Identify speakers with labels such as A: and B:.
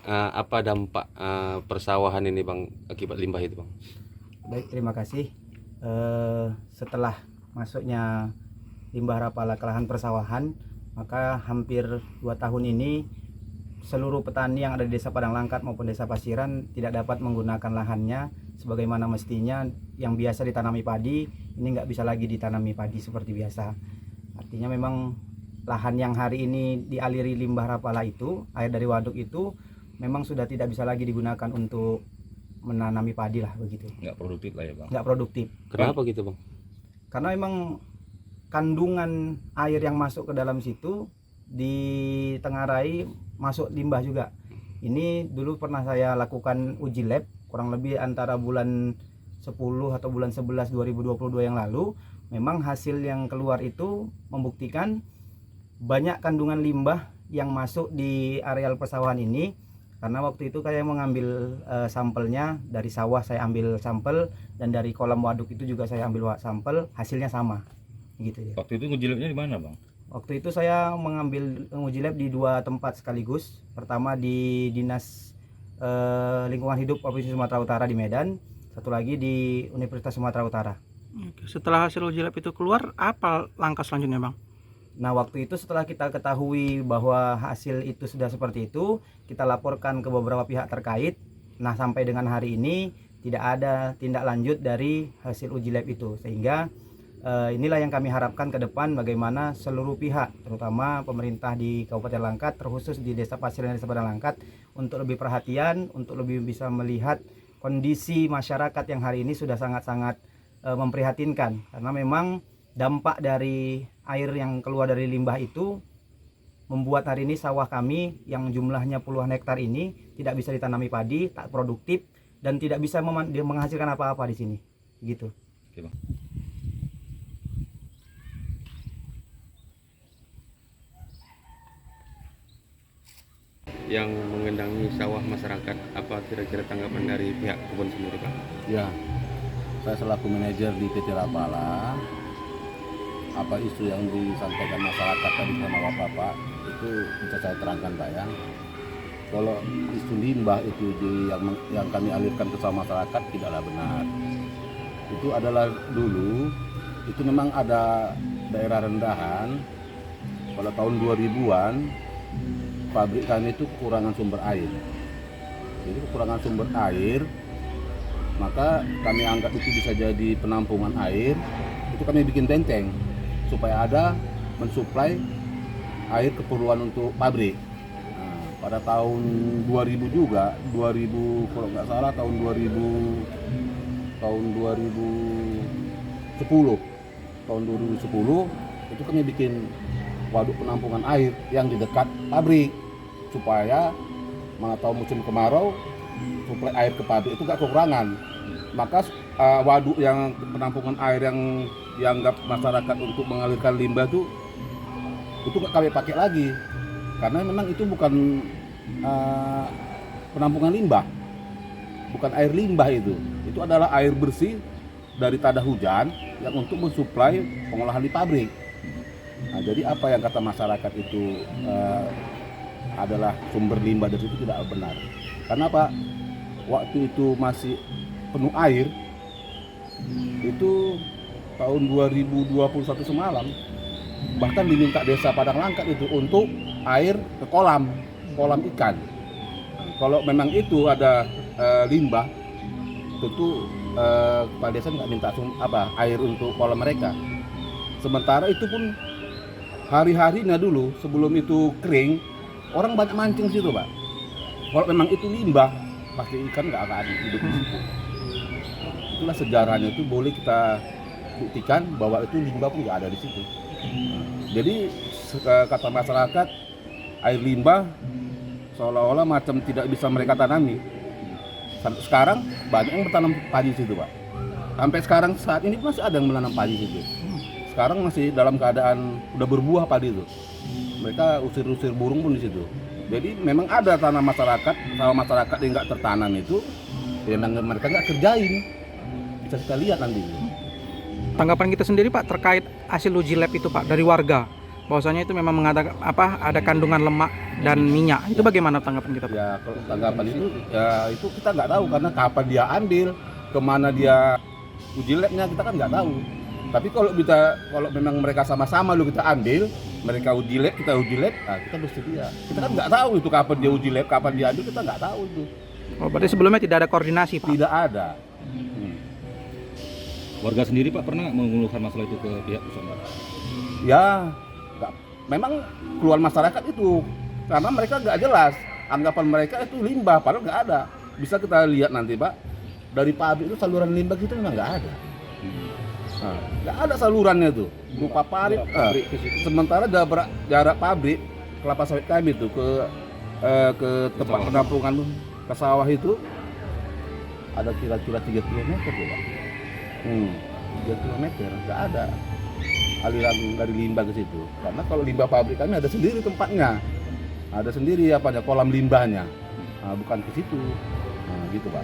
A: apa dampak persawahan ini Bang akibat limbah itu Bang?
B: Baik, terima kasih. Setelah masuknya limbah rapala ke lahan persawahan, maka hampir 2 tahun ini seluruh petani yang ada di Desa Padang Langkat maupun Desa Pasiran tidak dapat menggunakan lahannya sebagaimana mestinya. Yang biasa ditanami padi, ini nggak bisa lagi ditanami padi seperti biasa. Artinya memang lahan yang hari ini dialiri limbah rapala itu, air dari waduk itu memang sudah tidak bisa lagi digunakan untuk menanami padi lah begitu.
C: Nggak produktif lah ya Bang.
B: Nggak produktif.
A: Kenapa gitu Bang?
B: Karena memang kandungan air yang masuk ke dalam situ ditengarai masuk limbah juga. Ini dulu pernah saya lakukan uji lab kurang lebih antara bulan 10 atau bulan 11 2022 yang lalu. Memang hasil yang keluar itu membuktikan banyak kandungan limbah yang masuk di areal persawahan ini. Karena waktu itu saya mengambil sampelnya dari sawah, saya ambil sampel, dan dari kolam waduk itu juga saya ambil sampel, hasilnya sama gitu ya.
C: Waktu itu nguji labnya di mana Bang?
B: Waktu itu saya mengambil uji lab di 2 tempat sekaligus. Pertama di Dinas Lingkungan Hidup Provinsi Sumatera Utara di Medan, satu lagi di Universitas Sumatera Utara.
D: Oke. Setelah hasil uji lab itu keluar, apa langkah selanjutnya Bang?
B: Nah, waktu itu setelah kita ketahui bahwa hasil itu sudah seperti itu, kita laporkan ke beberapa pihak terkait. Nah, sampai dengan hari ini tidak ada tindak lanjut dari hasil uji lab itu, sehingga inilah yang kami harapkan ke depan, bagaimana seluruh pihak, terutama pemerintah di Kabupaten Langkat, terkhusus di Desa Pasir dan Desa Padang Langkat, untuk lebih perhatian, untuk lebih bisa melihat kondisi masyarakat yang hari ini sudah sangat-sangat memprihatinkan. Karena memang dampak dari air yang keluar dari limbah itu membuat hari ini sawah kami yang jumlahnya puluhan hektar ini tidak bisa ditanami padi, tak produktif, dan tidak bisa menghasilkan apa-apa di sini. Gitu.
C: Oke Bang.
A: Yang mengendangi sawah masyarakat, apa kira-kira tanggapan dari pihak kebun sendiri Bang?
E: Ya, saya selaku manajer di PT Rapala, apa isu yang disampaikan masyarakat tadi sama Bapak itu bisa saya terangkan Pak ya. Kalau isu limbah itu yang kami alirkan ke sawah masyarakat tidaklah benar. Itu adalah dulu, itu memang ada daerah rendahan, pada tahun 2000-an, pabrik kami itu kekurangan sumber air. Jadi kekurangan sumber air, maka kami anggap itu bisa jadi penampungan air. Itu kami bikin benteng supaya ada mensuplai air keperluan untuk pabrik. Nah, pada tahun 2000 juga, 2000 kalau nggak salah tahun 2010 itu kami bikin waduk penampungan air yang di dekat pabrik supaya mana tahu musim kemarau suplai air ke pabrik itu nggak kekurangan. Maka waduk yang penampungan air yang dianggap masyarakat untuk mengalirkan limbah itu nggak kami pakai lagi karena memang itu bukan penampungan limbah, bukan air limbah, itu adalah air bersih dari tada hujan yang untuk mensuplai pengolahan di pabrik. Nah, jadi apa yang kata masyarakat itu adalah sumber limbah dari itu tidak benar. Karena apa? Waktu itu masih penuh air, itu tahun 2021 semalam, bahkan diminta Desa Padang Langkat itu untuk air ke kolam ikan. Kalau memang itu ada limbah, tentu kepala desa nggak minta air untuk kolam mereka. Sementara itu pun hari-harinya dulu sebelum itu kering, orang banyak mancing situ Pak. Kalau memang itu limbah, pasti ikan nggak akan hidup di situ. Itulah sejarahnya, itu boleh kita buktikan bahwa itu limbah pun nggak ada di situ. Jadi kata masyarakat, air limbah seolah-olah macam tidak bisa mereka tanami. Sampai sekarang banyak yang bertanam padi situ Pak. Sampai sekarang saat ini masih ada yang menanam padi situ. Sekarang masih dalam keadaan udah berbuah padi itu. Mereka usir-usir burung pun di situ. Jadi memang ada tanah masyarakat, sawah masyarakat yang nggak tertanam itu, yang mereka nggak kerjain. Bisa kita lihat nanti.
D: Tanggapan kita sendiri Pak terkait hasil uji lab itu Pak dari warga. bahwasanya itu memang mengatakan ada kandungan lemak dan minyak. Itu bagaimana tanggapan kita, Pak?
E: Ya kalau tanggapan itu ya itu kita nggak tahu karena kapan dia ambil, kemana dia uji labnya kita kan nggak tahu. Tapi kalau memang mereka sama-sama lu kita ambil, mereka uji lab, kita uji lab, nah kita bersedia. Kita kan nggak tahu itu kapan dia uji lab, kapan dia ambil, kita nggak tahu itu.
D: Oh, berarti sebelumnya tidak ada koordinasi, Pak?
E: Tidak ada.
C: Warga sendiri Pak pernah nggak mengeluhkan masalah itu ke pihak perusahaan?
E: Ya, memang keluar masyarakat itu karena mereka nggak jelas. Anggapan mereka itu limbah, padahal nggak ada. Bisa kita lihat nanti Pak, dari pabrik itu saluran limbah itu memang nggak ada. Nah, nggak ada salurannya tuh, berupa parit. Sementara jarak pabrik kelapa sawit kami tuh ke tempat penampungan ke sawah itu ada kira-kira 3 km tuh Pak. 3 km nggak ada aliran dari limbah ke situ. Karena kalau limbah pabrik kami ada sendiri tempatnya, ada sendiri kolam limbahnya, bukan ke situ. Gitu Pak.